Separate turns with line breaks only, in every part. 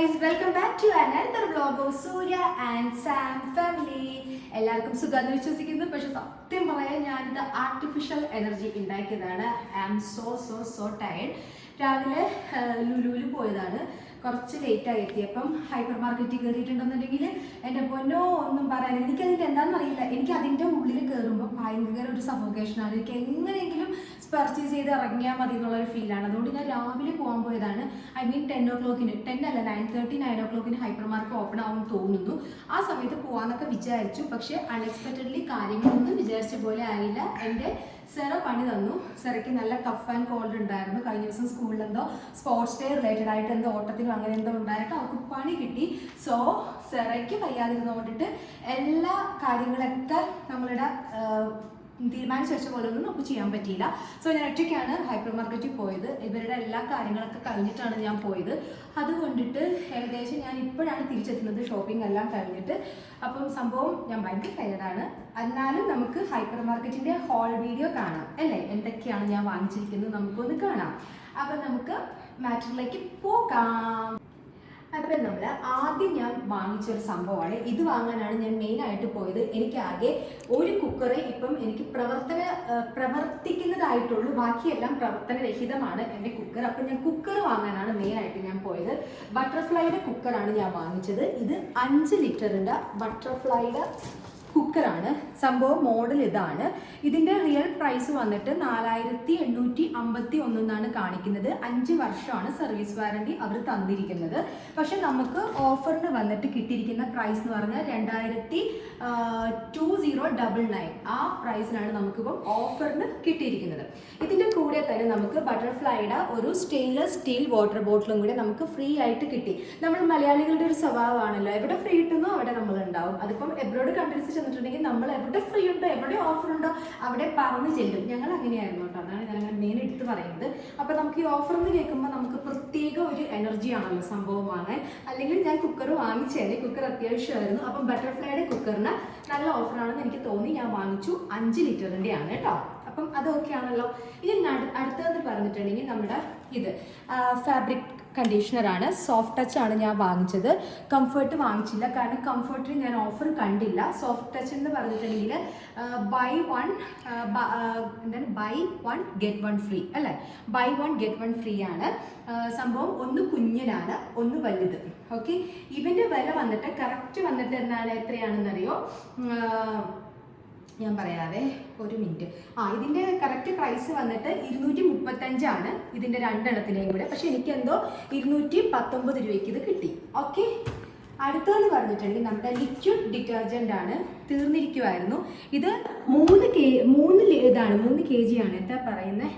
guys, welcome back to another vlog of Surya and Sam family. എല്ലാവർക്കും സുഖാന്ന് വിശ്വസിക്കുന്നു. പക്ഷെ സത്യം പറയാൻ ഞാനിത് ആർട്ടിഫിഷ്യൽ എനർജി ഉണ്ടാക്കിയതാണ്. I am so tired. രാവിലെ ലുലുവിൽ പോയതാണ്. കുറച്ച് ലേറ്റായി എത്തിയപ്പം ഹൈപ്പർ മാർക്കറ്റിൽ കയറിയിട്ടുണ്ടെന്നുണ്ടെങ്കിൽ എൻ്റെ പൊന്നോ ഒന്നും പറയാൻ എനിക്കതിൻ്റെ എന്താണെന്ന് അറിയില്ല. എനിക്ക് അതിൻ്റെ ഉള്ളിൽ കയറുമ്പോൾ ഭയങ്കര ഒരു സഫോക്കേഷനാണ്. എനിക്ക് എങ്ങനെയെങ്കിലും പർച്ചേസ് ചെയ്ത് ഇറങ്ങിയാൽ മതി എന്നുള്ളൊരു ഫീലാണ്. അതുകൊണ്ട് ഞാൻ രാവിലെ പോകാൻ പോയതാണ്. ഐ മീൻ 10 o'clock 10 അല്ല 9:30 9 o'clock ഹൈപ്പർ മാർക്കറ്റ് ഓപ്പൺ ആവുമെന്ന് തോന്നുന്നു. ആ സമയത്ത് പോകാമെന്നൊക്കെ വിചാരിച്ചു. പക്ഷേ അൺഎക്സ്പെക്റ്റഡ്ലി കാര്യങ്ങളൊന്നും വിചാരിച്ച പോലെ ആയില്ല. എൻ്റെ സെറ പണി തന്നു. സെറയ്ക്ക് നല്ല കഫ് ആൻഡ് കോൾഡ് ഉണ്ടായിരുന്നു. കഴിഞ്ഞ ദിവസം സ്കൂളിൽ എന്തോ സ്പോർട്സ് ഡേ റിലേറ്റഡ് ആയിട്ട് എന്തോ ഓട്ടത്തിലും അങ്ങനെ എന്തോ ഉണ്ടായിട്ട് അവർക്ക് പണി കിട്ടി. സോ സെറയ്ക്ക് വയ്യാതിരുന്നുകൊണ്ടിട്ട് എല്ലാ കാര്യങ്ങളൊക്കെ നമ്മളുടെ തീരുമാനിച്ച് വെച്ച പോലെ ഒന്നും നമുക്ക് ചെയ്യാൻ പറ്റിയില്ല. സോ ഞാൻ ഒറ്റയ്ക്കാണ് ഹൈപ്പർ മാർക്കറ്റിൽ പോയത്. ഇവരുടെ എല്ലാ കാര്യങ്ങളൊക്കെ കഴിഞ്ഞിട്ടാണ് ഞാൻ പോയത്. അതുകൊണ്ടിട്ട് ഏകദേശം ഞാൻ ഇപ്പോഴാണ് തിരിച്ചെത്തുന്നത്, ഷോപ്പിംഗ് എല്ലാം കഴിഞ്ഞിട്ട്. അപ്പം സംഭവം ഞാൻ ഭയങ്കര ടയർഡാണ്. എന്നാലും നമുക്ക് ഹൈപ്പർ മാർക്കറ്റിൻ്റെ ഹോൾ വീഡിയോ കാണാം അല്ലേ, എന്തൊക്കെയാണ് ഞാൻ വാങ്ങിച്ചിരിക്കുന്നത് നമുക്കൊന്ന് കാണാം. അപ്പം നമുക്ക് മാറ്ററിലേക്ക് പോകാം. അപ്പം നമ്മൾ ആദ്യം ഞാൻ വാങ്ങിച്ചൊരു സംഭവമാണ്. ഇത് വാങ്ങാനാണ് ഞാൻ മെയിനായിട്ട് പോയത്. എനിക്കാകെ ഒരു കുക്കറ് ഇപ്പം എനിക്ക് പ്രവർത്തിക്കുന്നതായിട്ടുള്ളൂ, ബാക്കിയെല്ലാം പ്രവർത്തനരഹിതമാണ് എൻ്റെ കുക്കർ. അപ്പം ഞാൻ കുക്കർ വാങ്ങാനാണ് മെയിനായിട്ട് ഞാൻ പോയത്. ബട്ടർഫ്ലൈയുടെ കുക്കറാണ് ഞാൻ വാങ്ങിച്ചത്. ഇത് 5 ലിറ്ററിൻ്റെ ബട്ടർഫ്ലൈയുടെ കുക്കറാണ്. സംഭവം മോഡൽ ഇതാണ്. ഇതിൻ്റെ റിയൽ പ്രൈസ് വന്നിട്ട് 4851 എന്നാണ് കാണിക്കുന്നത്. 5 വർഷമാണ് സർവീസ് വാറണ്ടി അവർ തന്നിരിക്കുന്നത്. പക്ഷെ നമുക്ക് ഓഫറിന് വന്നിട്ട് കിട്ടിയിരിക്കുന്ന പ്രൈസ് എന്ന് പറഞ്ഞാൽ 2099. ആ പ്രൈസിനാണ് നമുക്കിപ്പം ഓഫറിന് കിട്ടിയിരിക്കുന്നത്. ഇതിൻ്റെ കൂടെ തന്നെ നമുക്ക് ബട്ടർഫ്ലൈയുടെ ഒരു സ്റ്റെയിൻലെസ് സ്റ്റീൽ വാട്ടർ ബോട്ടിലും കൂടെ നമുക്ക് ഫ്രീ ആയിട്ട് കിട്ടി. നമ്മൾ മലയാളികളുടെ ഒരു സ്വഭാവമാണല്ലോ, എവിടെ ഫ്രീ കിട്ടുന്നോ അവിടെ നമ്മളുണ്ടാവും. അതിപ്പം എബ്രോഡ് കൺട്രീസ് ചെന്നിട്ടുണ്ടെങ്കിൽ നമ്മൾ എവിടെ ഫ്രീ ഉണ്ടോ എവിടെ ഓഫർ ഉണ്ടോ അവിടെ പറഞ്ഞു ചെല്ലും. ഞങ്ങൾ അങ്ങനെയായിരുന്നു കേട്ടോ. അതാണ് ഞാൻ മെയിൻ എടുത്ത് പറയുന്നത്. അപ്പോൾ നമുക്ക് ഈ ഓഫർ എന്ന് കേൾക്കുമ്പോൾ നമുക്ക് പ്രത്യേക ഒരു എനർജി ആണല്ലോ സംഭവം വാങ്ങാൻ. അല്ലെങ്കിൽ ഞാൻ കുക്കർ വാങ്ങിച്ചേനെ, കുക്കർ അത്യാവശ്യമായിരുന്നു. അപ്പം ബട്ടർഫ്ലൈയുടെ കുക്കറിന് നല്ല ഓഫറാണെന്ന് എനിക്ക് തോന്നി. ഞാൻ വാങ്ങിച്ചു. 5 ലിറ്ററിൻ്റെ ആണ് കേട്ടോ. അപ്പം അതൊക്കെ ആണല്ലോ. ഇനി അടുത്തതെന്ന് പറഞ്ഞിട്ടുണ്ടെങ്കിൽ നമ്മുടെ ഇത് ഫാബ്രിക് കണ്ടീഷണറാണ്. സോഫ്റ്റ് ടച്ച് ആണ് ഞാൻ വാങ്ങിച്ചത്. കംഫർട്ട് വാങ്ങിച്ചില്ല, കാരണം കംഫർട്ടിന് ഞാൻ ഓഫർ കണ്ടില്ല. സോഫ്റ്റ് ടച്ച് എന്ന് പറഞ്ഞിട്ടുണ്ടെങ്കിൽ buy one get one free അല്ലേ, buy one get one free ആണ് സംഭവം. ഒന്ന് കുഞ്ഞനാണ്, ഒന്ന് വലുത്. ഓക്കെ, ഇവൻ്റെ വില വന്നിട്ട് കറക്റ്റ് വന്നിട്ട് എന്താണ് എത്രയാണെന്നറിയോ? ഞാൻ പറയാവേ, ഒരു മിനിറ്റ്. ഇതിൻ്റെ കറക്റ്റ് പ്രൈസ് വന്നിട്ട് 235 ആണ് ഇതിൻ്റെ രണ്ടെണ്ണത്തിനെയും കൂടെ. പക്ഷെ എനിക്കെന്തോ 219 രൂപയ്ക്ക് ഇത് കിട്ടി. ഓക്കെ, അടുത്തതെന്ന് പറഞ്ഞിട്ടുണ്ടെങ്കിൽ നമ്മുടെ ലിക്വിഡ് ഡിറ്റർജൻ്റ് ആണ്. തീർന്നിരിക്കുമായിരുന്നു. ഇത് 3 kg ആണ്. എന്താ പറയുന്നത്,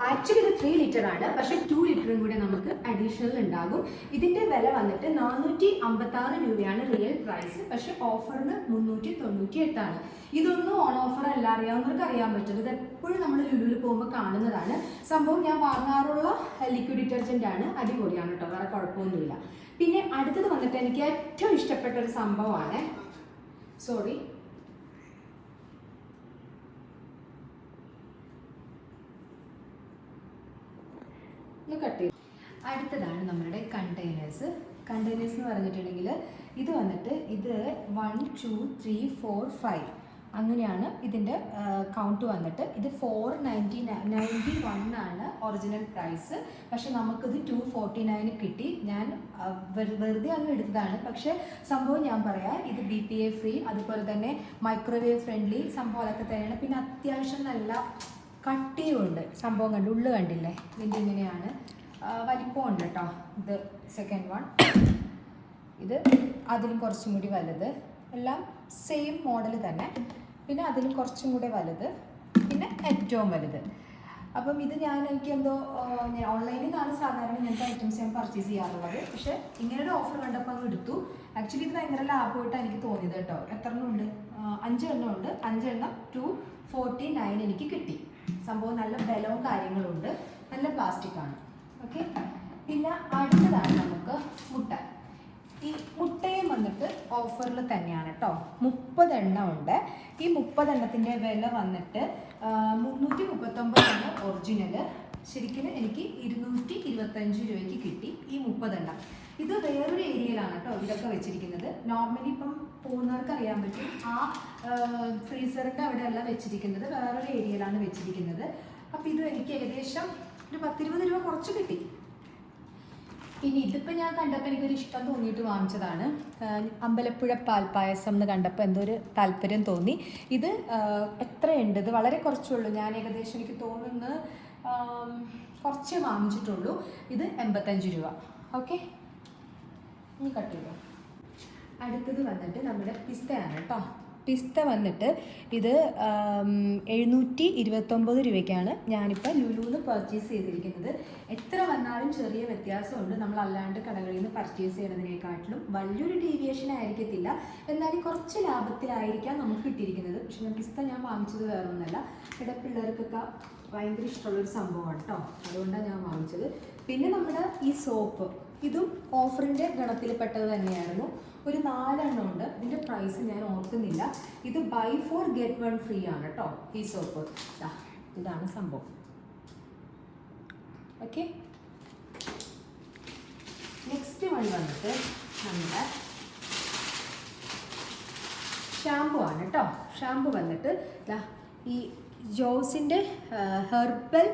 ആക്ച്വലി ഇത് 3 ലിറ്റർ ആണ്. പക്ഷേ 2 ലിറ്ററും കൂടെ നമുക്ക് അഡീഷണൽ ഉണ്ടാകും. ഇതിൻ്റെ വില വന്നിട്ട് 456 രൂപയാണ് റിയൽ പ്രൈസ്. പക്ഷേ ഓഫറിന് 398 ആണ്. ഇതൊന്നും ഓൺ ഓഫർ അല്ല, അറിയാവുന്നവർക്ക് അറിയാൻ പറ്റും. ഇത് എപ്പോഴും നമ്മൾ ലുലുവിൽ പോകുമ്പോൾ കാണുന്നതാണ് സംഭവം. ഞാൻ വാങ്ങാറുള്ള ലിക്വിഡ് ഡിറ്റർജൻ്റ് ആണ്. അടിപൊളിയാണ് കേട്ടോ, വേറെ കുഴപ്പമൊന്നുമില്ല. പിന്നെ അടുത്തത് വന്നിട്ട് എനിക്ക് ഏറ്റവും ഇഷ്ടപ്പെട്ട ഒരു സംഭവമാണ്. സോറി, കട്ട് ചെയ്തു. അടുത്തതാണ് നമ്മളുടെ കണ്ടെയ്നേഴ്സ്. കണ്ടെയ്നേഴ്സ് എന്ന് പറഞ്ഞിട്ടുണ്ടെങ്കിൽ ഇത് വന്നിട്ട് 1 2 3 4 5 അങ്ങനെയാണ് ഇതിൻ്റെ കൗണ്ട് വന്നിട്ട്. ഇത് 491 ആണ് ഒറിജിനൽ പ്രൈസ്. പക്ഷെ നമുക്കിത് 249 കിട്ടി. ഞാൻ വെറുതെ അങ്ങ് എടുത്തതാണ്. പക്ഷേ സംഭവം ഞാൻ പറയാം, ഇത് BPA ഫ്രീ, അതുപോലെ തന്നെ മൈക്രോവേവ് ഫ്രണ്ട്ലി സംഭവമൊക്കെ തന്നെയാണ്. പിന്നെ അത്യാവശ്യം നല്ല കട്ടിയുണ്ട് സംഭവം. ഉള്ളു കണ്ടില്ലേ, ഇതിൻ്റെ ഇങ്ങനെയാണ് വലിപ്പമുണ്ട് കേട്ടോ. ഇത് സെക്കൻഡ് വൺ, ഇത് അതിലും കുറച്ചും കൂടി വലുത്, എല്ലാം സെയിം മോഡൽ തന്നെ. പിന്നെ അതിലും കുറച്ചും കൂടെ വലുത്, പിന്നെ ഏറ്റവും വലുത്. അപ്പം ഇത് എനിക്കെന്തോ ഞാൻ ഓൺലൈനിൽ നിന്നാണ് സാധാരണ ഇങ്ങനത്തെ ഐറ്റംസ് ഞാൻ പർച്ചേസ് ചെയ്യാറുള്ളത്. പക്ഷേ ഇങ്ങനൊരു ഓഫർ കണ്ടപ്പോൾ അങ്ങ് എടുത്തു. ആക്ച്വലി ഇത് ഭയങ്കര ലാഭമായിട്ടാണ് എനിക്ക് തോന്നിയത് കേട്ടോ. എത്ര എണ്ണം ഉണ്ട്? 5 എണ്ണം ഉണ്ട്. 5 എണ്ണം 249 എനിക്ക് കിട്ടി. സംഭവം നല്ല ബലവും കാര്യങ്ങളുണ്ട്, നല്ല പ്ലാസ്റ്റിക് ആണ്. ഓക്കെ, പിന്നെ അടുത്തതാണ് നമുക്ക് മുട്ട. ഈ മുട്ടയും വന്നിട്ട് ഓഫറിൽ തന്നെയാണ് കേട്ടോ. 30 എണ്ണം ഉണ്ട്. ഈ 30 എണ്ണത്തിൻ്റെ വില വന്നിട്ട് 339 ഒറിജിനൽ. ശരിക്കും എനിക്ക് 225 രൂപയ്ക്ക് കിട്ടി ഈ 30 എണ്ണം. ഇത് വേറൊരു ഏരിയയിലാണ് കേട്ടോ ഇതൊക്കെ വെച്ചിരിക്കുന്നത്. നോർമലി ഇപ്പം പോകുന്നവർക്ക് അറിയാൻ പറ്റും, ആ ഫ്രീസറിൻ്റെ അവിടെയല്ല വെച്ചിരിക്കുന്നത്, വേറൊരു ഏരിയയിലാണ് വെച്ചിരിക്കുന്നത്. അപ്പോൾ ഇത് എനിക്ക് ഏകദേശം ഒരു 10-20 രൂപ കുറച്ച് കിട്ടി. ഇനി ഇതിപ്പോൾ ഞാൻ കണ്ടപ്പോൾ എനിക്കൊരു ഇഷ്ടം തോന്നിയിട്ട് വാങ്ങിച്ചതാണ്. അമ്പലപ്പുഴ പാൽപ്പായസം എന്ന് കണ്ടപ്പോൾ എന്തോ ഒരു താല്പര്യം തോന്നി. ഇത് എത്രയുണ്ട്? ഇത് വളരെ കുറച്ചുള്ളൂ. ഞാൻ ഏകദേശം എനിക്ക് തോന്നുന്നു കുറച്ചേ വാങ്ങിച്ചിട്ടുള്ളൂ. ഇത് 85 രൂപ. ഓക്കെ, ഇനി കട്ട് ചെയ്തോ. അടുത്തത് വന്നിട്ട് നമ്മുടെ പിസ്തയാണ് കേട്ടോ. പിസ്ത വന്നിട്ട് ഇത് 729 രൂപയ്ക്കാണ് ഞാനിപ്പോൾ ലുലുന്ന് പർച്ചേസ് ചെയ്തിരിക്കുന്നത്. എത്ര വന്നാലും ചെറിയ വ്യത്യാസമുണ്ട്. നമ്മൾ അല്ലാണ്ട് കടകളിൽ നിന്ന് പർച്ചേസ് ചെയ്യുന്നതിനെക്കാട്ടിലും വലിയൊരു ഡീവിയേഷൻ ആയിരിക്കത്തില്ല, എന്നാലും കുറച്ച് ലാഭത്തിലായിരിക്കാം നമുക്ക് കിട്ടിയിരിക്കുന്നത്. പക്ഷെ ഞാൻ പിസ്ത വാങ്ങിച്ചത് വേറെ ഒന്നല്ല, ഇവിടെ പിള്ളേർക്കൊക്കെ ഭയങ്കര ഇഷ്ടമുള്ളൊരു സംഭവമാണ് കേട്ടോ, അതുകൊണ്ടാണ് ഞാൻ വാങ്ങിച്ചത്. പിന്നെ നമ്മുടെ ഈ സോപ്പ്, ഇതും ഓഫറിൻ്റെ ഗണത്തിൽപ്പെട്ടത് തന്നെയായിരുന്നു. ഒരു 4 എണ്ണം ഉണ്ട്. ഇതിൻ്റെ പ്രൈസ് ഞാൻ ഓർക്കുന്നില്ല. ഇത് buy 4 get 1 free ആണ് കേട്ടോ ഈ സോപ്പ്. ഇതാണ് സംഭവം. ഓക്കെ, നെക്സ്റ്റ് വൺ വന്നിട്ട് നമ്മുടെ ഷാമ്പു ആണ് കേട്ടോ. ഷാമ്പു വന്നിട്ട് ഈ ജോസിൻ്റെ ഹെർബൽ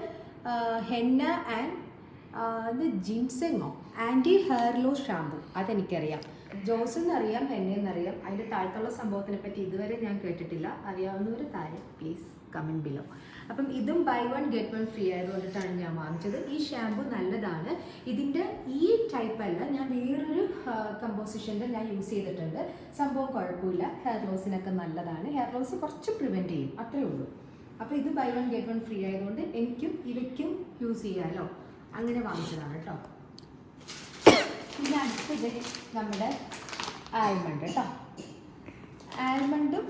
ഹെന്ന ആൻഡ് ജിൻസെങ്ങോ ആൻറ്റി ഹെയർ ലോസ് ഷാമ്പു. അതെനിക്കറിയാം, ജോസ് എന്നറിയാം, ഹെന്നയെന്നറിയാം. അതിൻ്റെ താഴത്തുള്ള സംഭവത്തിനെ പറ്റി ഇതുവരെ ഞാൻ കേട്ടിട്ടില്ല. അറിയാവുന്നവർ താഴെ പ്ലീസ് കമൻറ്റ് ബിലോ. അപ്പം ഇതും buy 1 get 1 ഫ്രീ ആയതുകൊണ്ടിട്ടാണ് ഞാൻ വാങ്ങിച്ചത്. ഈ ഷാമ്പു നല്ലതാണ്. ഇതിൻ്റെ ഈ ടൈപ്പ് അല്ല, ഞാൻ വേറൊരു കമ്പോസിഷൻ്റെ ഞാൻ യൂസ് ചെയ്തിട്ടുണ്ട്. സംഭവം കുഴപ്പമില്ല, ഹെയർ ലോസിനൊക്കെ നല്ലതാണ്. ഹെയർ ലോസ് കുറച്ച് പ്രിവെൻറ്റ് ചെയ്യും, അത്രേ ഉള്ളൂ. അപ്പോൾ ഇത് buy 1 get 1 ഫ്രീ ആയതുകൊണ്ട് എനിക്കും ഇവയ്ക്കും യൂസ് ചെയ്യാമല്ലോ, അങ്ങനെ വാങ്ങിച്ചതാണ് കേട്ടോ. പിന്നെ അടുത്തത് നമ്മുടെ ആൽമണ്ട് കേട്ടോ. ആൽമണ്ടും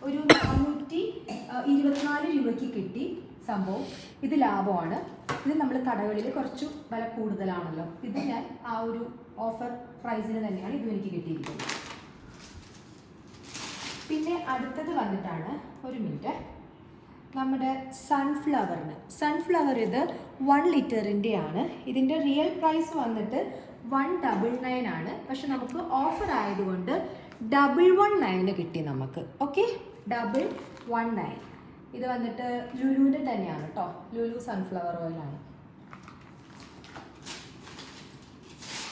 ഒരു 424 രൂപയ്ക്ക് കിട്ടി സംഭവം. ഇത് ലാഭമാണ്. ഇത് നമ്മൾ കടകളിൽ കുറച്ച് വില കൂടുതലാണല്ലോ. ഇത് ഞാൻ ആ ഒരു ഓഫർ പ്രൈസിന് തന്നെയാണ് ഇത് എനിക്ക് കിട്ടിയിരിക്കുന്നത്. പിന്നെ അടുത്തത് വന്നിട്ടാണ്, ഒരു മിനിറ്റ്, നമ്മുടെ സൺഫ്ലവർ ഇത് 1 ലിറ്ററിൻ്റെ ആണ്. ഇതിൻ്റെ റിയൽ പ്രൈസ് വന്നിട്ട് 199 ആണ്. പക്ഷെ നമുക്ക് ഓഫർ ആയതുകൊണ്ട് 119 കിട്ടി നമുക്ക്. ഓക്കെ, 119. ഇത് വന്നിട്ട് ലുലുവിൻ്റെ തന്നെയാണ് കേട്ടോ, ലുലു സൺഫ്ലവർ ഓയിലാണ്.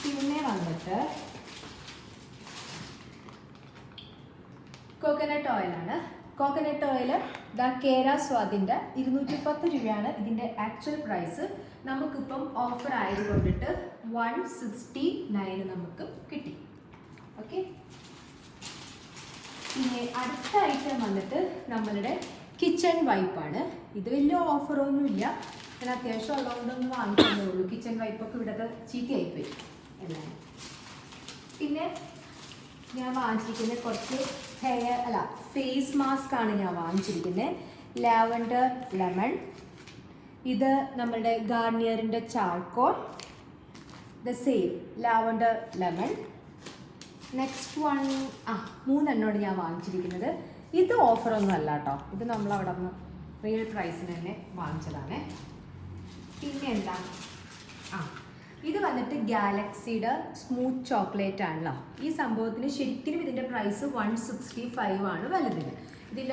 പിന്നെ വന്നിട്ട് കോക്കനട്ട് ഓയിലാണ്. കോക്കനട്ട് ഓയിൽ കേര സ്വാദിൻ്റെ 210 രൂപയാണ് ഇതിൻ്റെ ആക്ച്വൽ പ്രൈസ്. നമുക്കിപ്പം ഓഫർ ആയതുകൊണ്ടിട്ട് 169 നമുക്ക് കിട്ടി. ഓക്കെ, പിന്നെ അടുത്ത ഐറ്റം വന്നിട്ട് നമ്മളുടെ കിച്ചൺ വൈപ്പാണ്. ഇത് വലിയ ഓഫറൊന്നുമില്ല, ഞാൻ അത്യാവശ്യം ഉള്ളതുകൊണ്ടൊന്നും വാങ്ങിക്കുന്നേ ഉള്ളൂ. കിച്ചൺ വൈപ്പൊക്കെ ഇവിടെയൊക്കെ ചീത്തയായിപ്പോയി എല്ലാം. പിന്നെ ഞാൻ വാങ്ങിച്ചിരിക്കുന്നത് കുറച്ച് ഫേസ് മാസ്ക് ആണ് ഞാൻ വാങ്ങിച്ചിരിക്കുന്നത്. ലാവൻഡർ ലെമൺ, ഇത് നമ്മുടെ ഗാർണിയറിൻ്റെ charcoal, the same lavender lemon. Next one 3 എണ്ണമാണ് ഞാൻ വാങ്ങിച്ചിരിക്കുന്നത്. ഇത് ഓഫറൊന്നും അല്ല കേട്ടോ, ഇത് നമ്മളവിടെ നിന്ന് റിയൽ പ്രൈസിന് തന്നെ വാങ്ങിച്ചതാണ്. പിന്നെ എന്താ, ഇത് വന്നിട്ട് ഗാലക്സിയുടെ സ്മൂത്ത് ചോക്ലേറ്റ് ആണല്ലോ. ഈ സംഭവത്തിന് ശരിക്കും ഇതിൻ്റെ പ്രൈസ് 165 ആണ് വലുതിന്. ഇതിൽ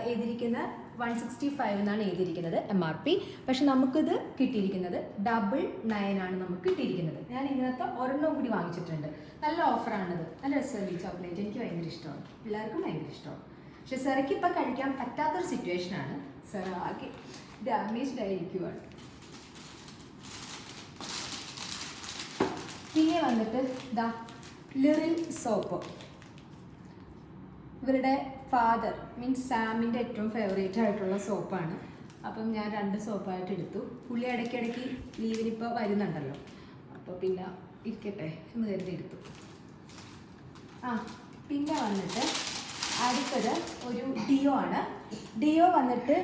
എഴുതിയിരിക്കുന്ന 165 എന്നാണ് എഴുതിയിരിക്കുന്നത് MRP. പക്ഷെ നമുക്കിത് കിട്ടിയിരിക്കുന്നത് 999 ആണ് നമുക്ക് കിട്ടിയിരിക്കുന്നത്. ഞാൻ ഇങ്ങനത്തെ ഒരെണ്ണം കൂടി വാങ്ങിച്ചിട്ടുണ്ട്. നല്ല ഓഫറാണിത്, നല്ല രസമല്ലേ ഈ ചോക്ലേറ്റ്, എനിക്ക് ഭയങ്കര ഇഷ്ടമാണ്, എല്ലാവർക്കും ഭയങ്കര ഇഷ്ടമാണ്. പക്ഷെ സെറയ്ക്ക് ഇപ്പം കഴിക്കാൻ പറ്റാത്തൊരു സിറ്റുവേഷനാണ്. സെറ ആകെ ഡാമേജ്ഡ് ആയിരിക്കുവാണ്. പിന്നെ വന്നിട്ട് ലിറിൽ സോപ്പ്, ഇവരുടെ ഫാദർ മീൻസ് സാമിൻ്റെ ഏറ്റവും ഫേവറേറ്റ് ആയിട്ടുള്ള സോപ്പാണ്. അപ്പം ഞാൻ 2 സോപ്പായിട്ട് എടുത്തു. പുള്ളി ഇടയ്ക്കിടയ്ക്ക് ലീവിനിപ്പോൾ വരുന്നുണ്ടല്ലോ, അപ്പോൾ പിന്നെ ഇരിക്കട്ടെ എന്ന് കരുതി എടുത്തു. പിന്നെ വന്നിട്ട് അടുത്തത് ഒരു ഡിയോ ആണ്. ഡിയോ വന്നിട്ട്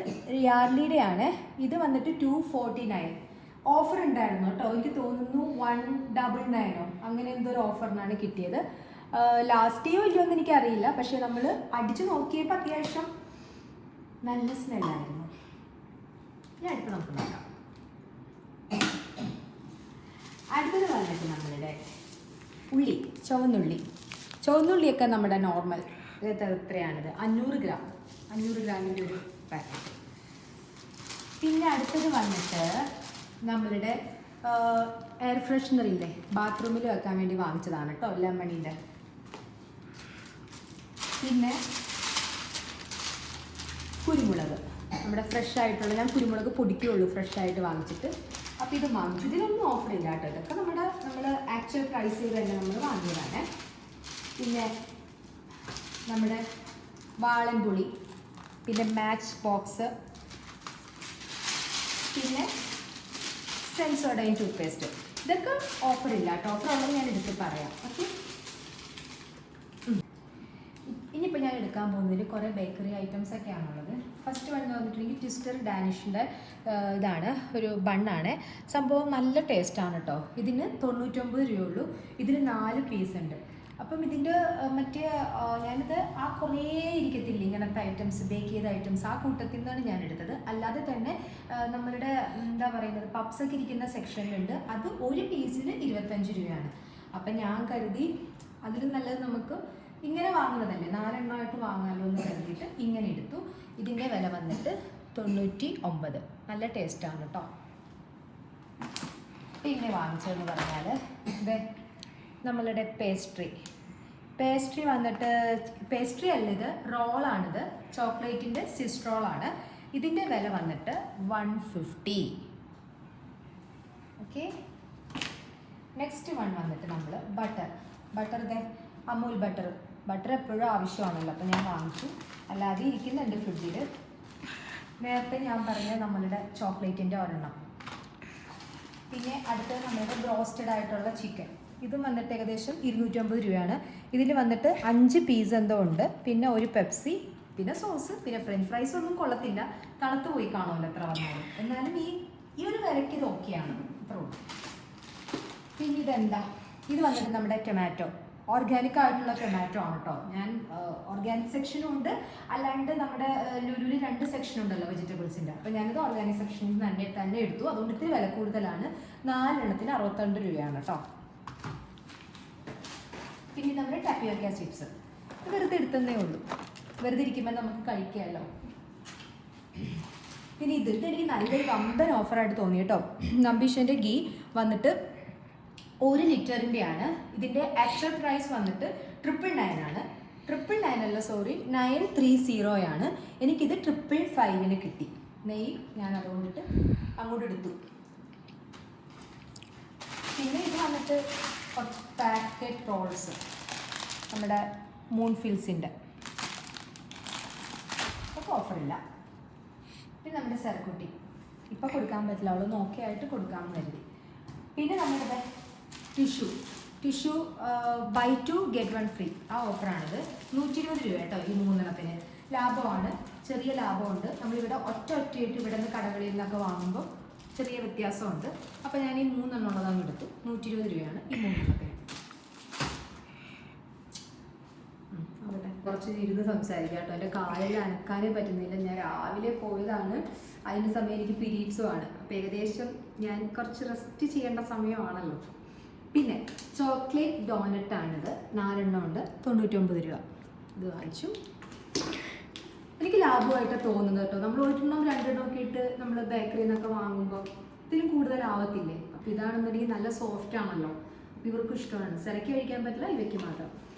യാർലിയുടെ ആണ്. ഇത് വന്നിട്ട് 249. ഓഫർ ഉണ്ടായിരുന്നു കേട്ടോ, എനിക്ക് തോന്നുന്നു 199 അങ്ങനെ എന്തോ ഒരു ഓഫറിനാണ് കിട്ടിയത്. ലാസ്റ്റ് ഇയോ ഇല്ലയോ എന്ന് എനിക്കറിയില്ല, പക്ഷെ നമ്മൾ അടിച്ചു നോക്കിയപ്പോൾ അത്യാവശ്യം നല്ല സ്മെല്ലായിരുന്നു. ഞാൻ അടുത്ത് നമുക്ക് നോക്കാം. അടുത്തത് വന്നിട്ട് നമ്മളുടെ ഉള്ളി, ചുവന്നുള്ളിയൊക്കെ നമ്മുടെ നോർമൽ എത്രയാണിത്, 500 ഗ്രാം, 500 ഗ്രാമിൻ്റെ ഒരു പാക്കറ്റ്. പിന്നെ അടുത്തത് വന്നിട്ട് നമ്മളുടെ എയർ ഫ്രഷ്നർ ഇല്ലേ, ബാത്റൂമിൽ വെക്കാൻ വേണ്ടി വാങ്ങിച്ചതാണ് കേട്ടോ, ലെമണിൻ്റെ. പിന്നെ കുരുമുളക്, നമ്മുടെ ഫ്രഷ് ആയിട്ടുള്ള, ഞാൻ കുരുമുളക് പൊടിക്കുകയുള്ളൂ ഫ്രഷ് ആയിട്ട് വാങ്ങിച്ചിട്ട്. അപ്പോൾ ഇത് വാങ്ങിച്ചു. ഇതിനൊന്നും ഓഫർ ഇല്ല കേട്ടോ, ഇതൊക്കെ നമ്മൾ ആക്ച്വൽ പ്രൈസ് ചെയ്ത് തന്നെ നമ്മൾ വാങ്ങിയതാണ്. പിന്നെ നമ്മുടെ വാളൻപുളി, പിന്നെ മാച്ച് ബോക്സ്, പിന്നെ സെൻസോഡൈൻ ടൂത്ത് പേസ്റ്റ്. ഇതൊക്കെ ഓഫർ ഇല്ല കേട്ടോ, ഓഫർ ഉള്ളത് ഞാൻ എടുത്ത് പറയാം. ഓക്കെ, ഇനിയിപ്പോൾ ഞാൻ എടുക്കാൻ പോകുന്നതിൽ കുറേ ബേക്കറി ഐറ്റംസ് ഒക്കെയാണുള്ളത്. ഫസ്റ്റ് വൺ എന്ന് പറഞ്ഞിട്ടുണ്ടെങ്കിൽ ട്വിസ്റ്റർ ഡാനിഷിൻ്റെ ഇതാണ്, ഒരു ബണ്ണാണ്. സംഭവം നല്ല ടേസ്റ്റാണ് കേട്ടോ. ഇതിന് 99 രൂപയുള്ളൂ. ഇതിന് 4 പീസ് ഉണ്ട്. അപ്പം ഇതിൻ്റെ മറ്റേ ഞാനിത് ആ കുറേ ഇരിക്കത്തില്ല ഇങ്ങനത്തെ ഐറ്റംസ്, ബേക്ക് ചെയ്ത ഐറ്റംസ്, ആ കൂട്ടത്തിൽ നിന്നാണ് ഞാൻ എടുത്തത്. അല്ലാതെ തന്നെ നമ്മളുടെ എന്താ പറയുന്നത്, പപ്സൊക്കെ ഇരിക്കുന്ന സെക്ഷനിലുണ്ട്. അത് ഒരു പീസിന് 25 രൂപയാണ്. അപ്പം ഞാൻ കരുതി അതിലും നല്ലത് നമുക്ക് ഇങ്ങനെ വാങ്ങുന്നതല്ലേ, 4 എണ്ണമായിട്ട് വാങ്ങാമല്ലോ എന്ന് കരുതിയിട്ട് ഇങ്ങനെ എടുത്തു. ഇതിൻ്റെ വില വന്നിട്ട് 99. നല്ല ടേസ്റ്റാണ് കേട്ടോ. പിന്നെ വാങ്ങിച്ചതെന്ന് പറഞ്ഞാൽ ഇത് നമ്മളുടെ പേസ്ട്രി വന്നിട്ട്, പേസ്ട്രി അല്ല ഇത് റോളാണിത്, ചോക്ലേറ്റിൻ്റെ സ്വിസ് റോളാണ്. ഇതിൻ്റെ വില വന്നിട്ട് 150. ഓക്കെ, നെക്സ്റ്റ് വൺ വന്നിട്ട് നമ്മൾ ബട്ടർ ഇതേ അമൂൽ ബട്ടർ എപ്പോഴും ആവശ്യമാണല്ലോ, അപ്പോൾ ഞാൻ വാങ്ങിച്ചു. അല്ലാതെ ഇരിക്കുന്നുണ്ട് ഫ്രിഡ്ജിൽ. നേരത്തെ ഞാൻ പറഞ്ഞ നമ്മളുടെ ചോക്ലേറ്റിൻ്റെ ഒരെണ്ണം. പിന്നെ അടുത്തത് നമ്മളുടെ ബ്രോസ്റ്റഡ് ആയിട്ടുള്ള ചിക്കൻ. ഇതും വന്നിട്ട് ഏകദേശം 250 രൂപയാണ്. ഇതിൽ വന്നിട്ട് 5 പീസ് എന്തോ ഉണ്ട്, പിന്നെ ഒരു പെപ്സി, പിന്നെ സോസ്, പിന്നെ ഫ്രഞ്ച് ഫ്രൈസ്. ഒന്നും കൊള്ളത്തില്ല, തണുത്ത് പോയി കാണുമല്ലോ എത്ര വന്നാലും. എന്നാലും ഈ ഒരു വിലയ്ക്ക് ഇത് ഓക്കെയാണ്, അത്ര ഉള്ളൂ. പിന്നെ ഇതെന്താ, ഇത് വന്നിട്ട് നമ്മുടെ ടൊമാറ്റോ, ഓർഗാനിക് ആയിട്ടുള്ള ടൊമാറ്റോ ആണ് കേട്ടോ. ഞാൻ ഓർഗാനിക് സെക്ഷനും ഉണ്ട്, അല്ലാണ്ട് നമ്മുടെ ലുലുവിൽ 2 സെക്ഷൻ ഉണ്ടല്ലോ വെജിറ്റബിൾസിൻ്റെ. അപ്പോൾ ഞാനിത് ഓർഗാനിക് സെക്ഷനിൽ തന്നെ എടുത്തു. അതുകൊണ്ട് ഇത്തിരി വില കൂടുതലാണ്. 4 എണ്ണത്തിന് 62 രൂപയാണ് കേട്ടോ. പിന്നെ നമ്മുടെ ടാപ്പിയോക്ക ചിപ്സ്, വെറുതെ എടുത്തതേ ഉള്ളൂ, വെറുതെ ഇരിക്കുമ്പോൾ നമുക്ക് കഴിക്കാമല്ലോ. പിന്നെ എനിക്ക് നല്ലൊരു വമ്പൻ ഓഫറായിട്ട് തോന്നി കേട്ടോ. നമ്പീഷൻ്റെ ഗീ വന്നിട്ട് 1 ലിറ്ററിൻ്റെയാണ്. ഇതിൻ്റെ ആക്ച്വൽ പ്രൈസ് വന്നിട്ട് 999 ആണ്. 999 അല്ല, സോറി, 930 ആണ്. എനിക്കിത് 555 കിട്ടി. നെയ്യ് ഞാൻ അതുകൊണ്ടിട്ട് അങ്ങോട്ട് എടുത്തു. പിന്നെ ഇത് വന്നിട്ട് കുറച്ച് പാക്കറ്റ് റോൾസ്, നമ്മുടെ മൂൺഫിൽസിൻ്റെ ഒക്കെ ഓഫറില്ല. പിന്നെ നമ്മുടെ സെർക്കുട്ടി ഇപ്പം കൊടുക്കാൻ പറ്റില്ല, അവൾ നോക്കിയായിട്ട് കൊടുക്കാമെന്ന് കരുതി. പിന്നെ നമ്മുടെ ടിഷ്യൂ ബൈ 2 get 1 ഫ്രീ, ആ ഓഫറാണിത്. 120 രൂപ കേട്ടോ ഈ 3 എണ്ണത്തിന്. ലാഭമാണ്, ചെറിയ ലാഭമുണ്ട്. നമ്മളിവിടെ ഒറ്റയായിട്ട് ഇവിടെ നിന്ന് കടകളിൽ നിന്നൊക്കെ വാങ്ങുമ്പോൾ ചെറിയ വ്യത്യാസമുണ്ട്. അപ്പോൾ ഞാൻ ഈ 3 എണ്ണം ഉള്ളതാണ് എടുത്തു. 120 രൂപയാണ് ഈ 3 എണ്ണത്തിന്. അവിടെ കുറച്ച് ഇരുന്ന് സംസാരിക്കാം കേട്ടോ. എൻ്റെ കാലിൽ അനക്കാനേ പറ്റുന്നില്ല. ഞാൻ രാവിലെ പോയതാണ്, അതിന് സമയം എനിക്ക് പീരീഡ്സും ആണ്. അപ്പോൾ ഏകദേശം ഞാൻ കുറച്ച് റെസ്റ്റ് ചെയ്യേണ്ട സമയമാണല്ലോ. പിന്നെ ചോക്ലേറ്റ് ഡോനറ്റാണിത്, 4 എണ്ണം ഉണ്ട്, 99 രൂപ. ഇത് വാങ്ങിച്ചു. എനിക്ക് ലാഭമായിട്ട് തോന്നുന്നത് കേട്ടോ. നമ്മൾ 1 എണ്ണം 2 എണ്ണം ഒക്കെ ഇട്ട് നമ്മൾ ബേക്കറിയിൽ നിന്നൊക്കെ വാങ്ങുമ്പോൾ ഇതിലും കൂടുതലാവത്തില്ലേ. അപ്പോൾ ഇതാണെന്നുണ്ടെങ്കിൽ നല്ല സോഫ്റ്റ് ആണല്ലോ, അപ്പോൾ ഇവർക്കും ഇഷ്ടമാണ്. ചിലക്ക് കഴിക്കാൻ പറ്റില്ല, ഇവയ്ക്ക് മാത്രം.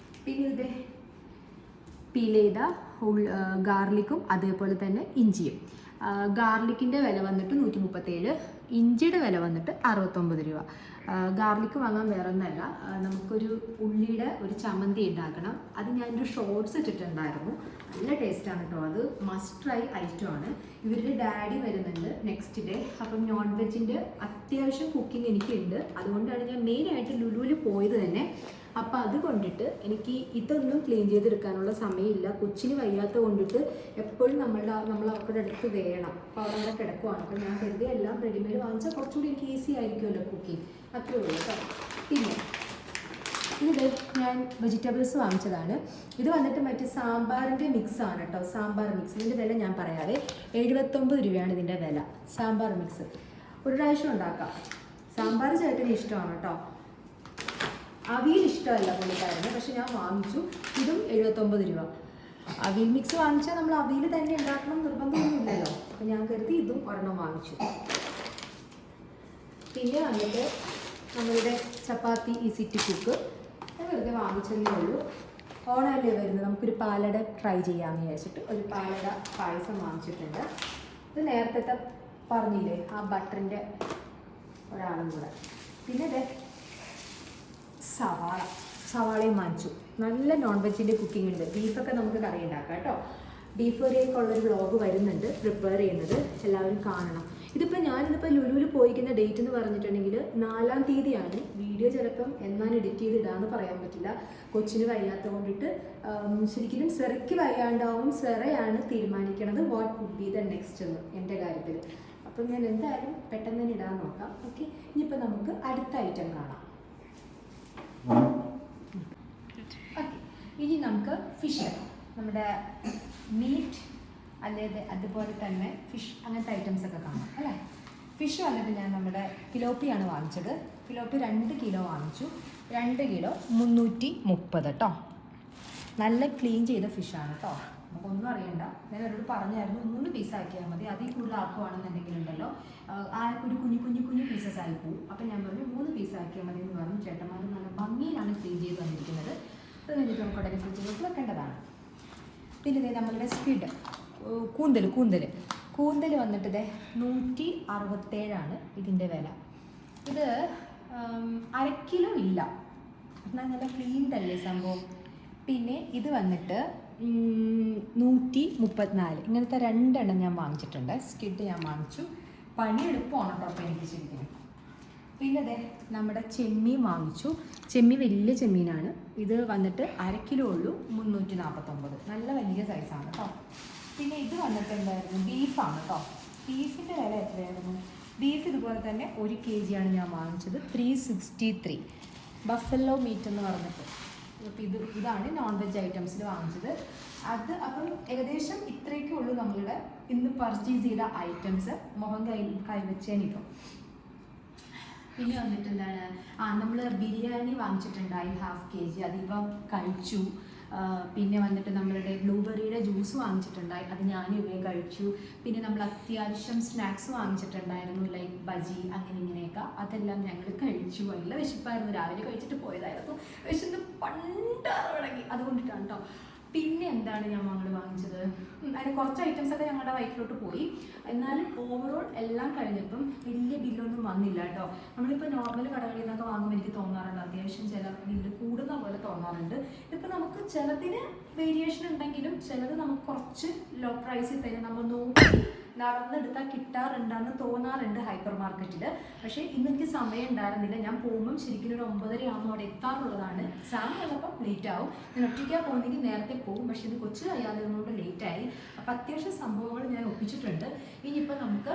പിന്നെ ഇത് പീൽ ചെയ്ത ഗാർലിക്കും അതേപോലെ തന്നെ ഇഞ്ചിയും. ഗാർലിക്കിൻ്റെ വില വന്നിട്ട് 137, ഇഞ്ചിയുടെ വില വന്നിട്ട് 69 രൂപ. ഗാർലിക്ക് വാങ്ങാൻ വേറെ ഒന്നല്ല, നമുക്കൊരു ഉള്ളിയുടെ ഒരു ചമ്മന്തി ഉണ്ടാക്കണം. അത് ഞാനൊരു ഷോർട്സ് ഇട്ടിട്ടുണ്ടായിരുന്നു. നല്ല ടേസ്റ്റാണ് കേട്ടോ, അത് മസ്റ്റ് ട്രൈ ഐറ്റമാണ്. ഇവരുടെ ഡാഡി വരുന്നുണ്ട് നെക്സ്റ്റ് ഡേ. അപ്പം നോൺ വെജിൻ്റെ അത്യാവശ്യം കുക്കിംഗ് എനിക്കുണ്ട്. അതുകൊണ്ടാണ് ഞാൻ മെയിനായിട്ട് ലുലുവിൽ പോയത് തന്നെ. അപ്പോൾ അത് കൊണ്ടിട്ട് എനിക്ക് ഇതൊന്നും ക്ലീൻ ചെയ്തെടുക്കാനുള്ള സമയമില്ല. കൊച്ചിന് വയ്യാത്ത കൊണ്ടിട്ട് എപ്പോഴും നമ്മൾ അവരുടെ അടുത്ത് വേണം. അപ്പോൾ അവിടെ കിടക്കുവാണ്. അപ്പോൾ ഞാൻ കരുതി എല്ലാം റെഡിമെയ്ഡ് വാങ്ങിച്ചാൽ കുറച്ചുകൂടി എനിക്ക് ഈസി ആയിരിക്കുമല്ലോ കുക്കിംഗ്. അത്രേ ഉള്ളൂ കേട്ടോ. പിന്നെ ഇത് ഞാൻ വെജിറ്റബിൾസ് വാങ്ങിച്ചതാണ്. ഇത് വന്നിട്ട് മറ്റേ സാമ്പാറിൻ്റെ മിക്സാണ് കേട്ടോ, സാമ്പാർ മിക്സ്. ഇതിൻ്റെ വില ഞാൻ പറയാതെ 79 രൂപയാണ് ഇതിൻ്റെ വില. സാമ്പാർ മിക്സ് ഒരു പ്രാവശ്യം ഉണ്ടാക്കാം. സാമ്പാർ ചേട്ടന് ഇഷ്ടമാണ് കേട്ടോ. അവിയൽ ഇഷ്ടമല്ല പുള്ളിക്കാരന്, പക്ഷെ ഞാൻ വാങ്ങിച്ചു. ഇതും 79 രൂപ. അവിയൽ മിക്സ് വാങ്ങിച്ചാൽ നമ്മൾ അവിയൽ തന്നെ ഉണ്ടാക്കണം നിർബന്ധമൊന്നുമില്ലല്ലോ. അപ്പം ഞാൻ കരുതി ഇതും ഒരെണ്ണം വാങ്ങിച്ചു. പിന്നെ വന്നിട്ട് നമ്മളുടെ ചപ്പാത്തി ഈസിറ്റ് കുക്ക് വെറുതെ വാങ്ങിച്ചതേ ഉള്ളൂ. ഓണമല്ലേ വരുന്നത്, നമുക്കൊരു പാലട ട്രൈ ചെയ്യാമെന്ന് വിചാരിച്ചിട്ട് ഒരു പാലട പായസം വാങ്ങിച്ചിട്ടുണ്ട്. ഇത് നേരത്തെ പറഞ്ഞില്ലേ ആ ബട്ടറിൻ്റെ ഒരാളും കൂടെ. പിന്നെ ഇത് സവാളയും വാങ്ങിച്ചു. നല്ല നോൺ വെജിൻ്റെ കുക്കിംഗ് ഉണ്ട്. ബീഫൊക്കെ നമുക്ക് കറി ഉണ്ടാക്കാം കേട്ടോ. ബീഫ് കറിയൊക്കെയുള്ളൊരു വ്ളോഗ് വരുന്നുണ്ട്, പ്രിപ്പയർ ചെയ്യുന്നത്, എല്ലാവരും കാണണം. ഞാനിതിപ്പോൾ ലുലുവിൽ പോയിരിക്കുന്ന ഡേറ്റ് എന്ന് പറഞ്ഞിട്ടുണ്ടെങ്കിൽ 4-ാം തീയതിയാണ്. വീഡിയോ ചിലപ്പം എന്നാണ് എഡിറ്റ് ചെയ്തിടാന്ന് പറയാൻ പറ്റില്ല. കൊച്ചിന് വയ്യാത്ത കൊണ്ടിട്ട് ശരിക്കും സെറയ്ക്ക് വയ്യാണ്ടാവും. സെറയാണ് തീരുമാനിക്കണത് what would be the next എന്ന് എൻ്റെ കാര്യത്തിൽ. അപ്പം ഞാൻ എന്തായാലും പെട്ടെന്ന് തന്നെ ഇടാൻ നോക്കാം. ഓക്കെ, ഇനിയിപ്പോൾ നമുക്ക് അടുത്ത ഐറ്റം കാണാം. ഓക്കെ, ഇനി നമുക്ക് ഫിഷ്, നമ്മുടെ മീറ്റ് അല്ലാതെ അതുപോലെ തന്നെ ഫിഷ് അങ്ങനത്തെ ഐറ്റംസ് ഒക്കെ കാണാം അല്ലേ. ഫിഷ് വന്നിട്ട് ഞാൻ നമ്മുടെ ഫിലോപ്പിയാണ് വാങ്ങിച്ചത്. ഫിലോപ്പി 2 കിലോ വാങ്ങിച്ചു. 2 കിലോ 330 കേട്ടോ. നല്ല ക്ലീൻ ചെയ്ത ഫിഷാണ് കേട്ടോ. നമുക്കൊന്നും അറിയണ്ട. ഞാൻ അവരോട് പറഞ്ഞായിരുന്നു 3 പീസ് ആക്കിയാൽ മതി, അതിൽ കൂടുതൽ ആക്കുവാണെന്നുണ്ടെങ്കിലുണ്ടല്ലോ ഒരു കുഞ്ഞു പീസസ് ആയി പോകും. അപ്പം ഞാൻ പറഞ്ഞു 3 പീസ് ആക്കിയാൽ മതി എന്ന് പറഞ്ഞു. ചേട്ടന്മാർ നല്ല ഭംഗിയിലാണ് ക്ലീൻ ചെയ്ത് വന്നിരിക്കുന്നത്. അത് കഴിഞ്ഞിട്ട് നമുക്ക് ഉടനെ ഫ്രിഡ്ജിലേക്ക് വെക്കേണ്ടതാണ്. പിന്നെ ഇതേ നമ്മളുടെ സ്ക്വിഡ് കൂന്തൽ വന്നിട്ട് 167 ഇതിൻ്റെ വില. ഇത് 1/2 കിലോ ഇല്ല, എന്നാൽ നല്ല ക്ലീൻഡ് അല്ലേ സംഭവം. പിന്നെ ഇത് വന്നിട്ട് 134. ഇങ്ങനത്തെ 2 എണ്ണം ഞാൻ വാങ്ങിച്ചിട്ടുണ്ട്. സ്കിഡ് ഞാൻ വാങ്ങിച്ചു. പണി എളുപ്പമാണ് കേട്ടോ അപ്പോൾ എനിക്ക് ശരിക്കും. പിന്നെ നമ്മുടെ ചെമ്മീൻ വാങ്ങിച്ചു. ചെമ്മീൻ വലിയ ചെമ്മീനാണ്. ഇത് വന്നിട്ട് 1/2 കിലോ ഉള്ളൂ, 349. നല്ല വലിയ സൈസാണ് കേട്ടോ. പിന്നെ ഇത് വന്നിട്ട് എന്തായിരുന്നു, ബീഫാണ് കേട്ടോ. ബീഫിൻ്റെ വില എത്രയായിരുന്നു? ബീഫ് ഇതുപോലെ തന്നെ 1 kg ആണ് ഞാൻ വാങ്ങിച്ചത്, 363. ബഫല്ലോ മീറ്റ് എന്ന് പറഞ്ഞിട്ട്. അപ്പോൾ ഇതാണ് നോൺ വെജ് ഐറ്റംസിൽ വാങ്ങിച്ചത്. അപ്പം ഏകദേശം ഇത്രയൊക്കെ ഉള്ളൂ നമ്മളുടെ ഇന്ന് പർച്ചേസ് ചെയ്ത ഐറ്റംസ്. മുഖം കൈവച്ചേനിപ്പം. പിന്നെ വന്നിട്ട് എന്താണ്, നമ്മൾ ബിരിയാണി വാങ്ങിച്ചിട്ടുണ്ടായി 1/2 kg, അതിപ്പം കഴിച്ചു. പിന്നെ വന്നിട്ട് നമ്മളുടെ ബ്ലൂബെറിയുടെ ജ്യൂസ് വാങ്ങിച്ചിട്ടുണ്ടായി, അത് ഞാനും ഇവയും കഴിച്ചു. പിന്നെ നമ്മൾ അത്യാവശ്യം സ്നാക്സ് വാങ്ങിച്ചിട്ടുണ്ടായിരുന്നു, ലൈക്ക് ബജി അങ്ങനെ ഇങ്ങനെയൊക്കെ, അതെല്ലാം ഞങ്ങൾ കഴിച്ചു. നല്ല വിശപ്പായിരുന്നു, രാവിലെ കഴിച്ചിട്ട് പോയതായിരുന്നു. വിശന്ന് പണ്ടാറ് തുടങ്ങി, അതുകൊണ്ടിട്ടാണ് കേട്ടോ. പിന്നെ എന്താണ് ഞങ്ങൾ വാങ്ങിച്ചത്, അതിന് കുറച്ച് ഐറ്റംസൊക്കെ ഞങ്ങളുടെ വയറ്റിലോട്ട് പോയി. എന്നാലും ഓവറോൾ എല്ലാം കഴിഞ്ഞപ്പം വലിയ ബില്ലൊന്നും വന്നില്ല കേട്ടോ. നമ്മളിപ്പോൾ നോർമൽ കടകളിൽ നിന്നൊക്കെ വാങ്ങുമ്പോൾ എനിക്ക് തോന്നാറുണ്ട് അത്യാവശ്യം ചില ബില്ല് കൂടുന്ന പോലെ തോന്നാറുണ്ട്. ഇതിപ്പോൾ നമുക്ക് ചിലതിന് വേരിയേഷൻ ഉണ്ടെങ്കിലും ചിലത് നമുക്ക് കുറച്ച് ലോ പ്രൈസിൽ തന്നെ നമ്മൾ നോക്കി നടന്നെടുത്താൽ കിട്ടാറുണ്ടെന്ന് തോന്നാറുണ്ട് ഹൈപ്പർ മാർക്കറ്റിൽ. പക്ഷേ ഇന്ന് എനിക്ക് സമയം ഉണ്ടായിരുന്നില്ല. ഞാൻ പോകുമ്പം ശരിക്കും ഒരു 9:30 ആകുമ്പോൾ അവിടെ എത്താറുള്ളതാണ്. സാം വന്നപ്പം ലേറ്റ് ആവും. ഞാൻ ഒറ്റയ്ക്കാണ് പോകുന്നെങ്കിൽ നേരത്തെ പോകും, പക്ഷേ ഇത് കൊച്ചു കഴിയാത്തതുകൊണ്ട് ലേറ്റായി. അപ്പോൾ അത്യാവശ്യം സംഭവങ്ങൾ ഞാൻ ഒപ്പിച്ചിട്ടുണ്ട്. ഇനിയിപ്പോൾ നമുക്ക്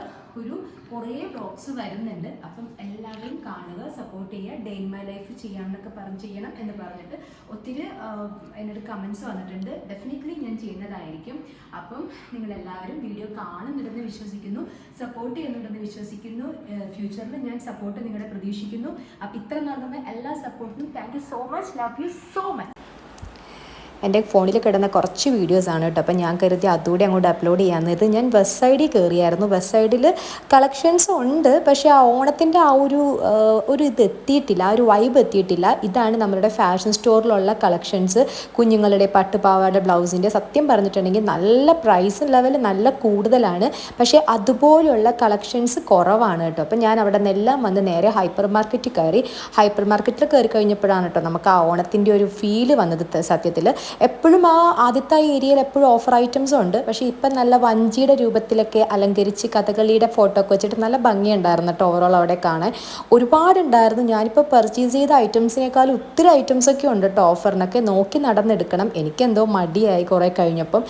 കുറേ വ്ളോഗ്സ് വരുന്നുണ്ട്. അപ്പം എല്ലാവരും കാണുക, സപ്പോർട്ട് ചെയ്യുക. ഡേ ഇൻ മൈ ലൈഫ് ചെയ്യാമെന്നൊക്കെ ചെയ്യണം എന്ന് പറഞ്ഞിട്ട് ഒത്തിരി എന്നോട് കമൻസ് വന്നിട്ടുണ്ട്. ഡെഫിനറ്റ്ലി ഞാൻ ചെയ്യുന്നതായിരിക്കും. അപ്പം നിങ്ങളെല്ലാവരും വീഡിയോ കാണുന്നുണ്ടെന്ന് വിശ്വസിക്കുന്നു, സപ്പോർട്ട് ചെയ്യുന്നുണ്ടെന്ന് വിശ്വസിക്കുന്നു. ഫ്യൂച്ചറിൽ ഞാൻ സപ്പോർട്ട് നിങ്ങളുടെ പ്രതീക്ഷിക്കുന്നു. അപ്പം ഇത്ര നടന്ന എല്ലാ സപ്പോർട്ടിനും thank you so much. Love you so much.
എൻ്റെ ഫോണിൽ കിടന്ന കുറച്ച് വീഡിയോസാണ് കേട്ടോ. അപ്പോൾ ഞാൻ കരുതി അതുകൂടി അങ്ങോട്ട് അപ്ലോഡ് ചെയ്യാമെന്ന്. ഇത് ഞാൻ ബസ് സൈഡിൽ കയറിയായിരുന്നു. ബസ് സൈഡിൽ കളക്ഷൻസ് ഉണ്ട്, പക്ഷേ ആ ഓണത്തിൻ്റെ ആ ഒരു ഇത് എത്തിയിട്ടില്ല, ആ ഒരു വൈബ് എത്തിയിട്ടില്ല. ഇതാണ് നമ്മളുടെ ഫാഷൻ സ്റ്റോറിലുള്ള കളക്ഷൻസ്. കുഞ്ഞുങ്ങളുടെ പട്ടുപാവാട ബ്ലൗസിൻ്റെ സത്യം പറഞ്ഞിട്ടുണ്ടെങ്കിൽ നല്ല പ്രൈസ് ലെവൽ നല്ല കൂടുതലാണ്, പക്ഷേ അതുപോലെയുള്ള കളക്ഷൻസ് കുറവാണ് കേട്ടോ. അപ്പം ഞാൻ അവിടെ നിന്നെല്ലാം വന്ന് നേരെ ഹൈപ്പർ മാർക്കറ്റിൽ കയറി. ഹൈപ്പർ മാർക്കറ്റിൽ കയറി കഴിഞ്ഞപ്പോഴാണ് കേട്ടോ നമുക്ക് ആ ഓണത്തിൻ്റെ ഒരു ഫീല് വന്നത്. സത്യത്തിൽ എപ്പോഴും ആ ആദ്യത്തെ ഏരിയയിൽ എപ്പോഴും ഓഫർ ഐറ്റംസും ഉണ്ട്, പക്ഷേ ഇപ്പം നല്ല വഞ്ചിയുടെ രൂപത്തിലൊക്കെ അലങ്കരിച്ച് കഥകളിയുടെ ഫോട്ടോ ഒക്കെ വെച്ചിട്ട് നല്ല ഭംഗിയുണ്ടായിരുന്നു കേട്ടോ. ഓവറോൾ അവിടെ കാണാൻ ഒരുപാടുണ്ടായിരുന്നു. ഞാനിപ്പോൾ പർച്ചേസ് ചെയ്ത ഐറ്റംസിനേക്കാളും ഒത്തിരി ഐറ്റംസൊക്കെ ഉണ്ട് കേട്ടോ ഓഫറിനൊക്കെ. നോക്കി നടന്നെടുക്കണം. എനിക്കെന്തോ മടിയായി കുറേ കഴിഞ്ഞപ്പം.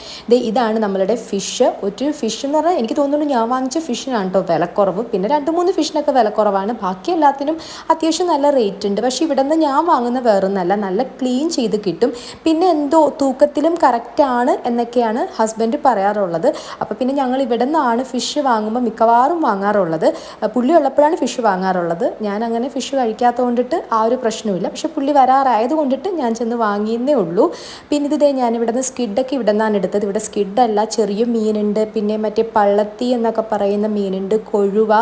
ഇതാണ് നമ്മളുടെ ഫിഷ്. ഒരു ഫിഷ് എന്ന് പറഞ്ഞാൽ എനിക്ക് തോന്നുന്നു ഞാൻ വാങ്ങിച്ച ഫിഷിനാണ് കേട്ടോ വിലക്കുറവ്. പിന്നെ 2-3 ഫിഷിനൊക്കെ വിലക്കുറവാണ്, ബാക്കി എല്ലാത്തിനും അത്യാവശ്യം നല്ല റേറ്റ് ഉണ്ട്. പക്ഷേ ഇവിടെ നിന്ന് ഞാൻ വാങ്ങുന്ന വേറൊന്നല്ല, നല്ല ക്ലീൻ ചെയ്ത് കിട്ടും. പിന്നെ എന്തോ തൂക്കത്തിലും കറക്റ്റാണ് എന്നൊക്കെയാണ് ഹസ്ബൻഡ് പറയാറുള്ളത്. അപ്പോൾ പിന്നെ ഞങ്ങൾ ഇവിടെ നിന്നാണ് ഫിഷ് വാങ്ങുമ്പോൾ മിക്കവാറും വാങ്ങാറുള്ളത്. പുള്ളി ഉള്ളപ്പോഴാണ് ഫിഷ് വാങ്ങാറുള്ളത്. ഞാൻ അങ്ങനെ ഫിഷ് കഴിക്കാത്തത് കൊണ്ടിട്ട് ആ ഒരു പ്രശ്നമില്ല. പക്ഷേ പുള്ളി വരാറായത് കൊണ്ടിട്ട് ഞാൻ ചെന്ന് വാങ്ങിയെന്നേ ഉള്ളൂ. പിന്നെ ഇതേ ഞാൻ ഇവിടെ നിന്ന് സ്കിഡൊക്കെ ഇവിടെ നിന്നാണ് എടുത്തത്. ഇവിടെ സ്കിഡല്ല, ചെറിയ മീനുണ്ട്, പിന്നെ മറ്റേ പള്ളത്തി എന്നൊക്കെ പറയുന്ന മീനുണ്ട്, കൊഴുവ,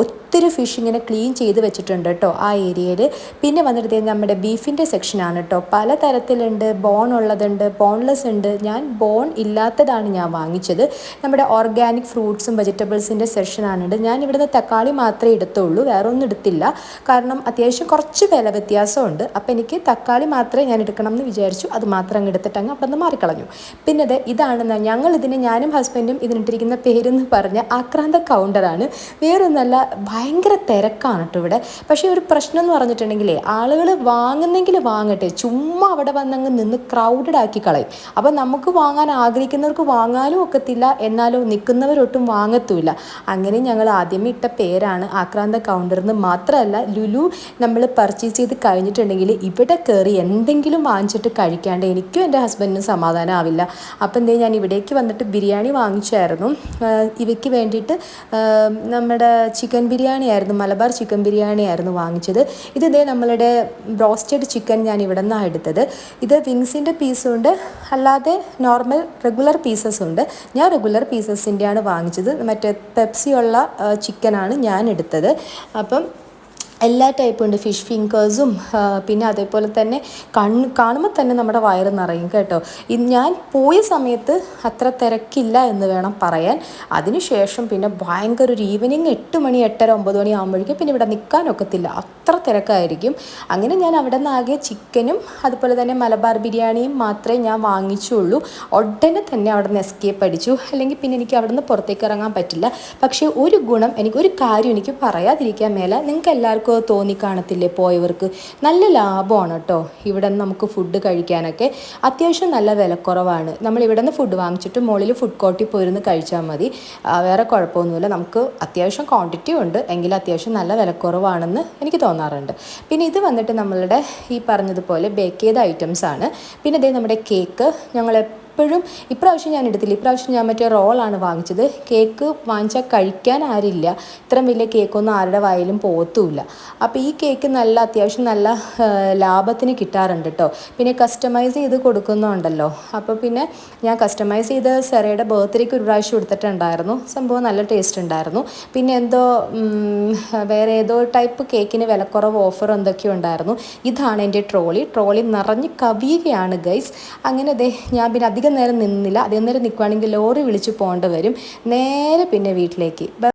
ഒത്തിരി ഫിഷ് ഇങ്ങനെ ക്ലീൻ ചെയ്ത് വെച്ചിട്ടുണ്ട് കേട്ടോ ആ ഏരിയയിൽ. പിന്നെ വന്നിട്ട് നമ്മുടെ ബീഫിൻ്റെ സെക്ഷനാണ് കേട്ടോ. പല തരത്തിലുണ്ട്, ബോൺ ഉള്ളതുണ്ട്, ബോൺലെസ് ഉണ്ട്. ഞാൻ ബോൺ ഇല്ലാത്തതാണ് ഞാൻ വാങ്ങിച്ചത്. നമ്മുടെ ഓർഗാനിക് ഫ്രൂട്ട്സും വെജിറ്റബിൾസിൻ്റെ സെക്ഷനാണുണ്ട്. ഞാൻ ഇവിടുന്ന് തക്കാളി മാത്രമേ എടുത്തുള്ളൂ, വേറെ ഒന്നും എടുത്തില്ല. കാരണം അത്യാവശ്യം കുറച്ച് വില വ്യത്യാസമുണ്ട്. അപ്പോൾ എനിക്ക് തക്കാളി മാത്രമേ ഞാൻ എടുക്കണം എന്ന് വിചാരിച്ചു. അത് മാത്രം അങ്ങ് എടുത്തിട്ട് അങ്ങ് അവിടെ നിന്ന് മാറിക്കളഞ്ഞു. പിന്നെ ഇതാണ് ഞങ്ങളിതിന്, ഞാനും ഹസ്ബൻഡും ഇതിനിട്ടിരിക്കുന്ന പേരെന്ന് പറഞ്ഞ ആക്രാന്ത കൗണ്ടറാണ്. വേറൊന്നല്ല, ഭയങ്കര തിരക്കാണ് കേട്ടോ ഇവിടെ. പക്ഷേ ഒരു പ്രശ്നം എന്ന് പറഞ്ഞിട്ടുണ്ടെങ്കിലേ, ആളുകൾ വാങ്ങുന്നെങ്കിൽ വാങ്ങട്ടെ, ചുമ്മാ അവിടെ വന്നങ്ങ് നിന്ന് ക്രൗഡഡ് ആക്കി കളയും. അപ്പം നമുക്ക് വാങ്ങാൻ ആഗ്രഹിക്കുന്നവർക്ക് വാങ്ങാനും ഒക്കത്തില്ല, എന്നാലോ നിൽക്കുന്നവരൊട്ടും വാങ്ങത്തുമില്ല. അങ്ങനെ ഞങ്ങൾ ആദ്യമേ ഇട്ട പേരാണ് ആക്രാന്ത കൗണ്ടർ എന്ന്. മാത്രമല്ല, ലുലു നമ്മൾ പർച്ചേസ് ചെയ്ത് കഴിഞ്ഞിട്ടുണ്ടെങ്കിൽ ഇവിടെ കയറി എന്തെങ്കിലും വാങ്ങിച്ചിട്ട് കഴിക്കാണ്ട് എനിക്കും എൻ്റെ ഹസ്ബൻഡിനും സമാധാനം ആവില്ല. അപ്പം ഞാൻ ഇവിടേക്ക് വന്നിട്ട് ബിരിയാണി വാങ്ങിച്ചായിരുന്നു. ഇവയ്ക്ക് വേണ്ടിയിട്ട് നമ്മുടെ ചിക്കൻ ബിരിയാണി ആയിരുന്നു, മലബാർ ചിക്കൻ ബിരിയാണി ആയിരുന്നു വാങ്ങിച്ചത്. ഇതേ നമ്മളുടെ ബ്രോസ്റ്റഡ് ചിക്കൻ ഞാൻ ഇവിടെ നിന്നാണ് എടുത്തത്. ഇത് വിങ്സിൻ്റെ പീസുണ്ട്, അല്ലാതെ നോർമൽ റെഗുലർ പീസസ് ഉണ്ട്. ഞാൻ റെഗുലർ പീസസിൻ്റെയാണ് വാങ്ങിച്ചത്. മറ്റേ പെപ്സിയുള്ള ചിക്കനാണ് ഞാൻ എടുത്തത്. അപ്പം എല്ലാ ടൈപ്പും ഉണ്ട്, ഫിഷ് ഫിംഗേഴ്സും. പിന്നെ അതേപോലെ തന്നെ കാണുമ്പോൾ തന്നെ നമ്മുടെ വയറ് നിറയും കേട്ടോ. ഞാൻ പോയ സമയത്ത് അത്ര തിരക്കില്ല എന്ന് വേണം പറയാൻ. അതിനുശേഷം പിന്നെ ഭയങ്കര ഒരു ഈവനിങ് 8 മണി 8:30 9 മണി ആകുമ്പോഴേക്കും പിന്നെ ഇവിടെ നിൽക്കാനൊക്കത്തില്ല, അത്ര തിരക്കായിരിക്കും. അങ്ങനെ ഞാൻ അവിടെ നിന്ന് ആകെ ചിക്കനും അതുപോലെ തന്നെ മലബാർ ബിരിയാണിയും മാത്രമേ ഞാൻ വാങ്ങിച്ചുള്ളൂ. ഉടനെ തന്നെ അവിടെ നിന്ന് എസ്കേപ്പ് അടിച്ചു, അല്ലെങ്കിൽ പിന്നെ എനിക്ക് അവിടെ നിന്ന് പുറത്തേക്ക് ഇറങ്ങാൻ പറ്റില്ല. പക്ഷേ ഒരു ഗുണം, ഒരു കാര്യം എനിക്ക് പറയാതിരിക്കാൻ മേല, നിങ്ങൾക്ക് എല്ലാവർക്കും തോന്നിക്കാണത്തില്ലേ പോയവർക്ക്, നല്ല ലാഭമാണ് കേട്ടോ ഇവിടെ നിന്ന് നമുക്ക് ഫുഡ് കഴിക്കാനൊക്കെ. അത്യാവശ്യം നല്ല വിലക്കുറവാണ്. നമ്മൾ ഇവിടെ നിന്ന് ഫുഡ് വാങ്ങിച്ചിട്ട് മുകളിൽ ഫുഡ് കോർട്ടിൽ പോയിരുന്ന് കഴിച്ചാൽ മതി, വേറെ കുഴപ്പമൊന്നുമില്ല. നമുക്ക് അത്യാവശ്യം ക്വാണ്ടിറ്റി ഉണ്ട്, എങ്കിലും അത്യാവശ്യം നല്ല വിലക്കുറവാണെന്ന് എനിക്ക് തോന്നാറുണ്ട്. പിന്നെ ഇത് വന്നിട്ട് നമ്മളുടെ ഈ പറഞ്ഞതുപോലെ ബേക്ക് ചെയ്ത ഐറ്റംസ് ആണ്. പിന്നെ ഇതേ നമ്മുടെ കേക്ക് ഞങ്ങൾ എപ്പോഴും, ഇപ്രാവശ്യം ഞാൻ എടുത്തില്ല, ഇപ്രാവശ്യം ഞാൻ മറ്റേ റോളാണ് വാങ്ങിച്ചത്. കേക്ക് വാങ്ങിച്ചാൽ കഴിക്കാൻ ആരില്ല, ഇത്രയും വലിയ കേക്കൊന്നും ആരുടെ വായിലും പോകത്തുമില്ല. അപ്പോൾ ഈ കേക്ക് നല്ല അത്യാവശ്യം നല്ല ലാഭത്തിന് കിട്ടാറുണ്ട് കേട്ടോ. പിന്നെ കസ്റ്റമൈസ് ചെയ്ത് കൊടുക്കുന്നുണ്ടല്ലോ. അപ്പോൾ പിന്നെ ഞാൻ കസ്റ്റമൈസ് ചെയ്ത് സെറയുടെ ബർത്ത്ഡേക്ക് ഒരു പ്രാവശ്യം എടുത്തിട്ടുണ്ടായിരുന്നു. സംഭവം നല്ല ടേസ്റ്റ് ഉണ്ടായിരുന്നു. പിന്നെ എന്തോ വേറെ ഏതോ ടൈപ്പ് കേക്കിന് വിലക്കുറവ് ഓഫർ എന്തൊക്കെയോ ഉണ്ടായിരുന്നു. ഇതാണ് എൻ്റെ ട്രോളി നിറഞ്ഞ് കവിയുകയാണ് ഗൈസ്. അങ്ങനെ ഞാൻ പിന്നെ അധികം നേരം നിന്നില്ല. അധികം നേരം നിൽക്കുകയാണെങ്കിൽ ലോറി വിളിച്ച് പോകേണ്ടി വരും. നേരെ പിന്നെ വീട്ടിലേക്ക്.